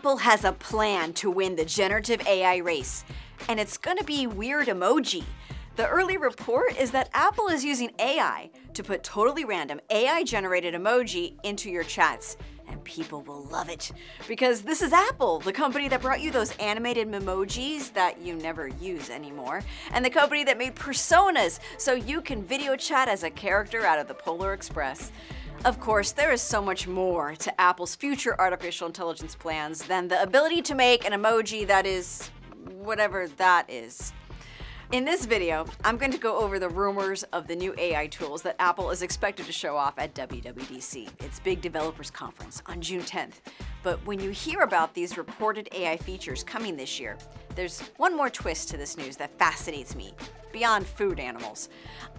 Apple has a plan to win the generative AI race, and it's gonna be weird emoji. The early report is that Apple is using AI to put totally random AI-generated emoji into your chats. And people will love it. Because this is Apple, the company that brought you those animated memojis that you never use anymore, and the company that made personas so you can video chat as a character out of the Polar Express. Of course, there is so much more to Apple's future artificial intelligence plans than the ability to make an emoji that is whatever that is. In this video, I'm going to go over the rumors of the new AI tools that Apple is expected to show off at WWDC, its big developers conference on June 10th. But when you hear about these reported AI features coming this year, there's one more twist to this news that fascinates me, beyond food animals.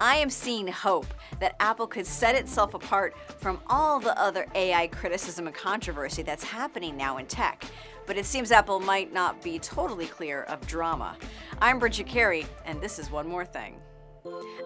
I am seeing hope that Apple could set itself apart from all the other AI criticism and controversy that's happening now in tech. But it seems Apple might not be totally clear of drama. I'm Bridget Carey, and this is One More Thing.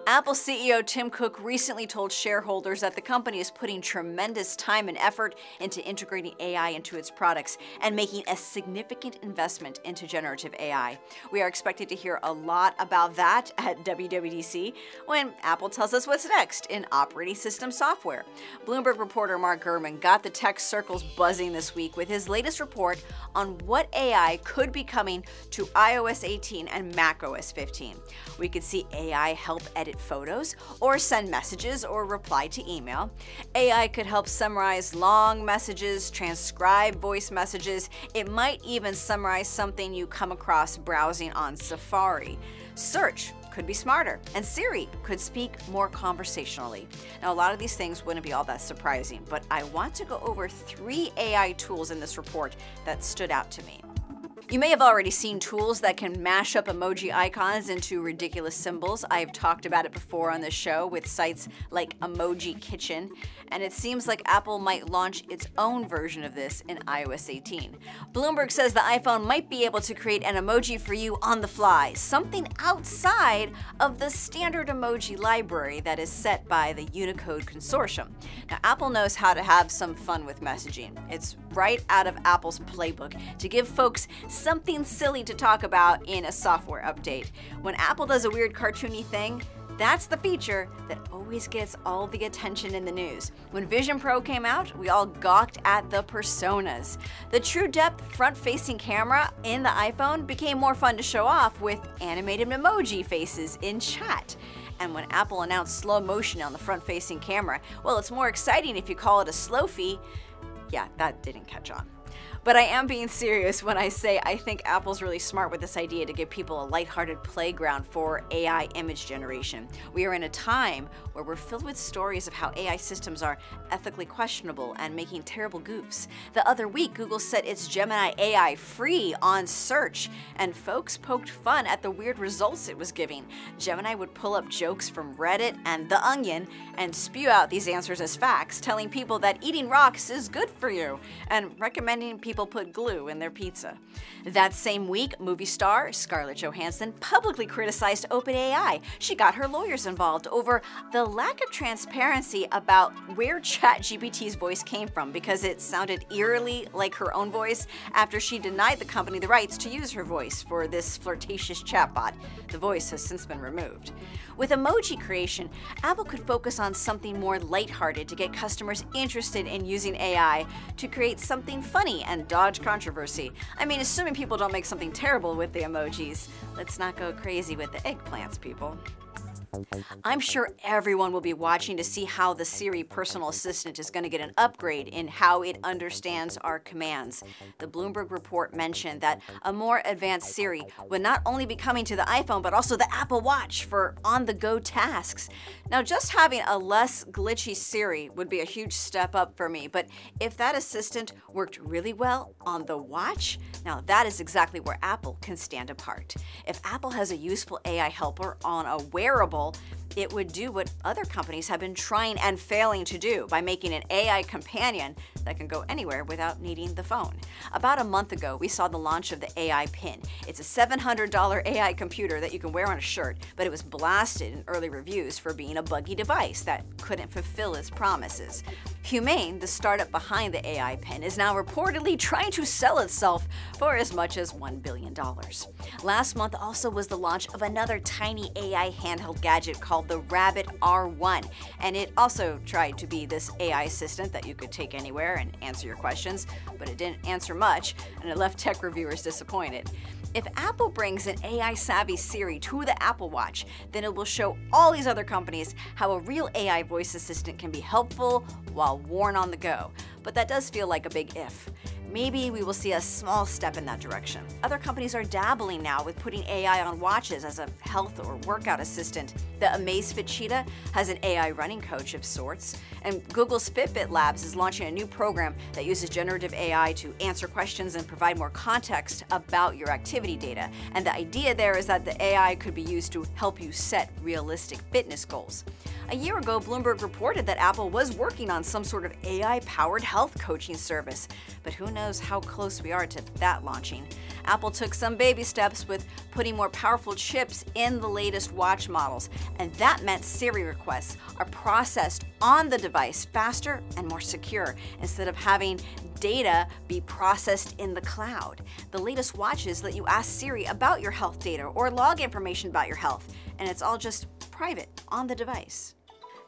Apple CEO Tim Cook recently told shareholders that the company is putting tremendous time and effort into integrating AI into its products and making a significant investment into generative AI. We are expected to hear a lot about that at WWDC when Apple tells us what's next in operating system software. Bloomberg reporter Mark Gurman got the tech circles buzzing this week with his latest report on what AI could be coming to iOS 18 and macOS 15. We could see AI help edit photos, or send messages, or reply to email. AI could help summarize long messages, transcribe voice messages. It might even summarize something you come across browsing on Safari. Search could be smarter, and Siri could speak more conversationally. Now, a lot of these things wouldn't be all that surprising, but I want to go over 3 AI tools in this report that stood out to me. You may have already seen tools that can mash up emoji icons into ridiculous symbols. I've talked about it before on this show with sites like Emoji Kitchen, and it seems like Apple might launch its own version of this in iOS 18. Bloomberg says the iPhone might be able to create an emoji for you on the fly, something outside of the standard emoji library that is set by the Unicode Consortium. Now, Apple knows how to have some fun with messaging. It's right out of Apple's playbook to give folks something silly to talk about in a software update. When Apple does a weird cartoony thing, that's the feature that always gets all the attention in the news. When Vision Pro came out, we all gawked at the personas. The true depth front-facing camera in the iPhone became more fun to show off with animated emoji faces in chat. And when Apple announced slow motion on the front-facing camera, well, it's more exciting if you call it a slow-fee. Yeah, that didn't catch on. But I am being serious when I say I think Apple's really smart with this idea to give people a lighthearted playground for AI image generation. We are in a time where we're filled with stories of how AI systems are ethically questionable and making terrible goofs. The other week, Google set its Gemini AI free on search, and folks poked fun at the weird results it was giving. Gemini would pull up jokes from Reddit and The Onion and spew out these answers as facts, telling people that eating rocks is good for you, and recommending people put glue in their pizza. That same week, movie star Scarlett Johansson publicly criticized OpenAI. She got her lawyers involved over the lack of transparency about where ChatGPT's voice came from because it sounded eerily like her own voice after she denied the company the rights to use her voice for this flirtatious chatbot. The voice has since been removed. With emoji creation, Apple could focus on something more lighthearted to get customers interested in using AI to create something funny and dodge controversy. I mean, assuming people don't make something terrible with the emojis. Let's not go crazy with the eggplants, people. I'm sure everyone will be watching to see how the Siri personal assistant is going to get an upgrade in how it understands our commands. The Bloomberg report mentioned that a more advanced Siri would not only be coming to the iPhone, but also the Apple Watch for on-the-go tasks. Now, just having a less glitchy Siri would be a huge step up for me, but if that assistant worked really well on the watch, now that is exactly where Apple can stand apart. If Apple has a useful AI helper on a wearable, It would do what other companies have been trying and failing to do by making an AI companion that can go anywhere without needing the phone. About a month ago, we saw the launch of the AI Pin. It's a $700 AI computer that you can wear on a shirt, but it was blasted in early reviews for being a buggy device that couldn't fulfill its promises. Humane, the startup behind the AI Pin, is now reportedly trying to sell itself for as much as $1 billion. Last month also was the launch of another tiny AI handheld gadget called the Rabbit R1, and it also tried to be this AI assistant that you could take anywhere and answer your questions, but it didn't answer much, and it left tech reviewers disappointed. If Apple brings an AI-savvy Siri to the Apple Watch, then it will show all these other companies how a real AI voice assistant can be helpful while worn on the go. But that does feel like a big if. Maybe we will see a small step in that direction. Other companies are dabbling now with putting AI on watches as a health or workout assistant. The Amazfit Cheetah has an AI running coach of sorts, and Google's Fitbit Labs is launching a new program that uses generative AI to answer questions and provide more context about your activity data. And the idea there is that the AI could be used to help you set realistic fitness goals. A year ago, Bloomberg reported that Apple was working on some sort of AI-powered health coaching service, but who knows how close we are to that launching. Apple took some baby steps with putting more powerful chips in the latest watch models, and that meant Siri requests are processed on the device faster and more secure, instead of having data be processed in the cloud. The latest watches let you ask Siri about your health data or log information about your health, and it's all just private on the device.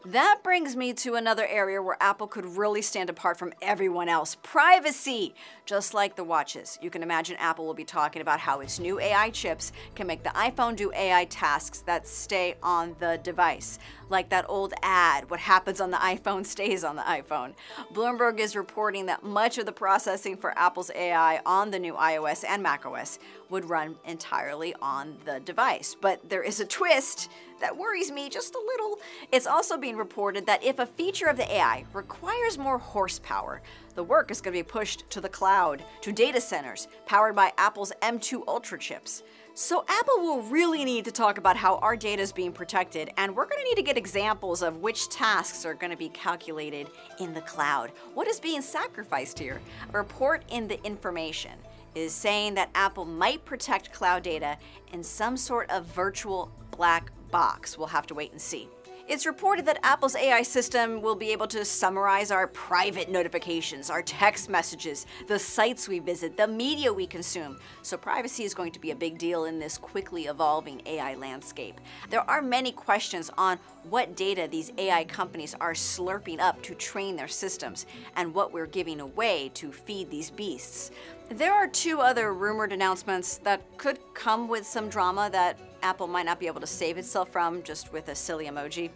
That brings me to another area where Apple could really stand apart from everyone else: privacy. Just like the watches, you can imagine Apple will be talking about how its new AI chips can make the iPhone do AI tasks that stay on the device. Like that old ad, what happens on the iPhone stays on the iPhone. Bloomberg is reporting that much of the processing for Apple's AI on the new iOS and macOS would run entirely on the device. But there is a twist that worries me just a little. It's also being reported that if a feature of the AI requires more horsepower, the work is going to be pushed to the cloud, to data centers, powered by Apple's M2 Ultra chips. So Apple will really need to talk about how our data is being protected, and we're going to need to get examples of which tasks are going to be calculated in the cloud. What is being sacrificed here? A report in The Information is saying that Apple might protect cloud data in some sort of virtual black box. We'll have to wait and see. It's reported that Apple's AI system will be able to summarize our private notifications, our text messages, the sites we visit, the media we consume. So privacy is going to be a big deal in this quickly evolving AI landscape. There are many questions on what data these AI companies are slurping up to train their systems, and what we're giving away to feed these beasts. There are two other rumored announcements that could come with some drama that Apple might not be able to save itself from just with a silly emoji.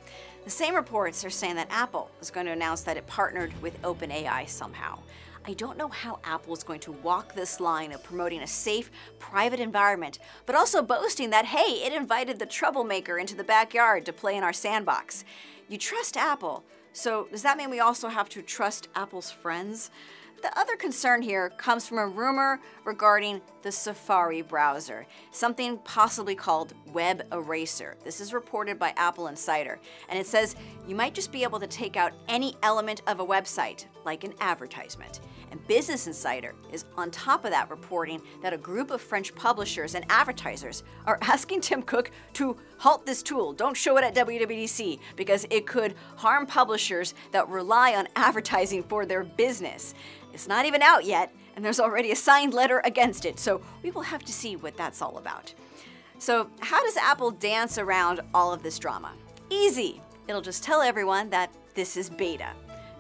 The same reports are saying that Apple is going to announce that it partnered with OpenAI somehow. I don't know how Apple is going to walk this line of promoting a safe, private environment, but also boasting that, hey, it invited the troublemaker into the backyard to play in our sandbox. You trust Apple, so does that mean we also have to trust Apple's friends? The other concern here comes from a rumor regarding the Safari browser, something possibly called Web Eraser. This is reported by Apple Insider, and it says you might just be able to take out any element of a website, like an advertisement. And Business Insider is on top of that, reporting that a group of French publishers and advertisers are asking Tim Cook to halt this tool. Don't show it at WWDC, because it could harm publishers that rely on advertising for their business. It's not even out yet, and there's already a signed letter against it, so we will have to see what that's all about. So how does Apple dance around all of this drama? Easy. It'll just tell everyone that this is beta.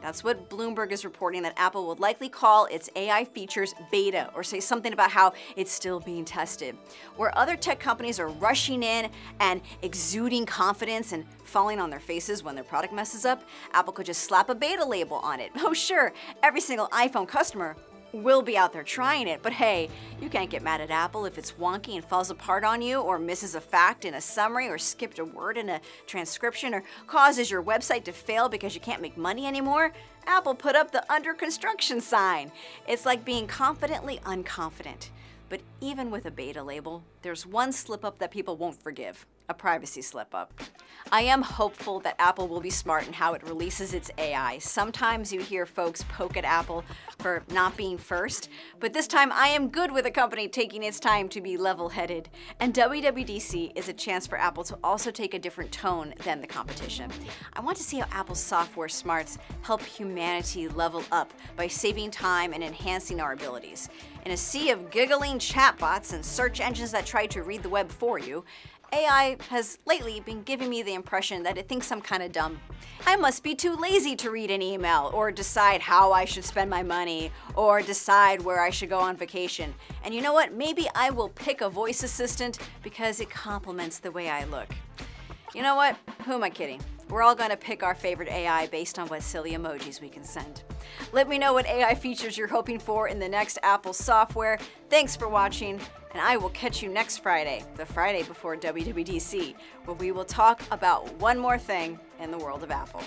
That's what Bloomberg is reporting, that Apple will likely call its AI features beta, or say something about how it's still being tested. Where other tech companies are rushing in and exuding confidence and falling on their faces when their product messes up, Apple could just slap a beta label on it. Oh sure, every single iPhone customer will be out there trying it, but hey, you can't get mad at Apple if it's wonky and falls apart on you, or misses a fact in a summary, or skipped a word in a transcription, or causes your website to fail because you can't make money anymore. Apple put up the under construction sign. It's like being confidently unconfident. But even with a beta label, there's one slip up that people won't forgive: a privacy slip-up. I am hopeful that Apple will be smart in how it releases its AI. Sometimes you hear folks poke at Apple for not being first, but this time I am good with a company taking its time to be level-headed. And WWDC is a chance for Apple to also take a different tone than the competition. I want to see how Apple's software smarts help humanity level up by saving time and enhancing our abilities. In a sea of giggling chatbots and search engines that try to read the web for you, AI has lately been giving me the impression that it thinks I'm kind of dumb. I must be too lazy to read an email, or decide how I should spend my money, or decide where I should go on vacation. And you know what? Maybe I will pick a voice assistant because it complements the way I look. You know what? Who am I kidding? We're all going to pick our favorite AI based on what silly emojis we can send. Let me know what AI features you're hoping for in the next Apple software. Thanks for watching, and I will catch you next Friday, the Friday before WWDC, where we will talk about one more thing in the world of Apple.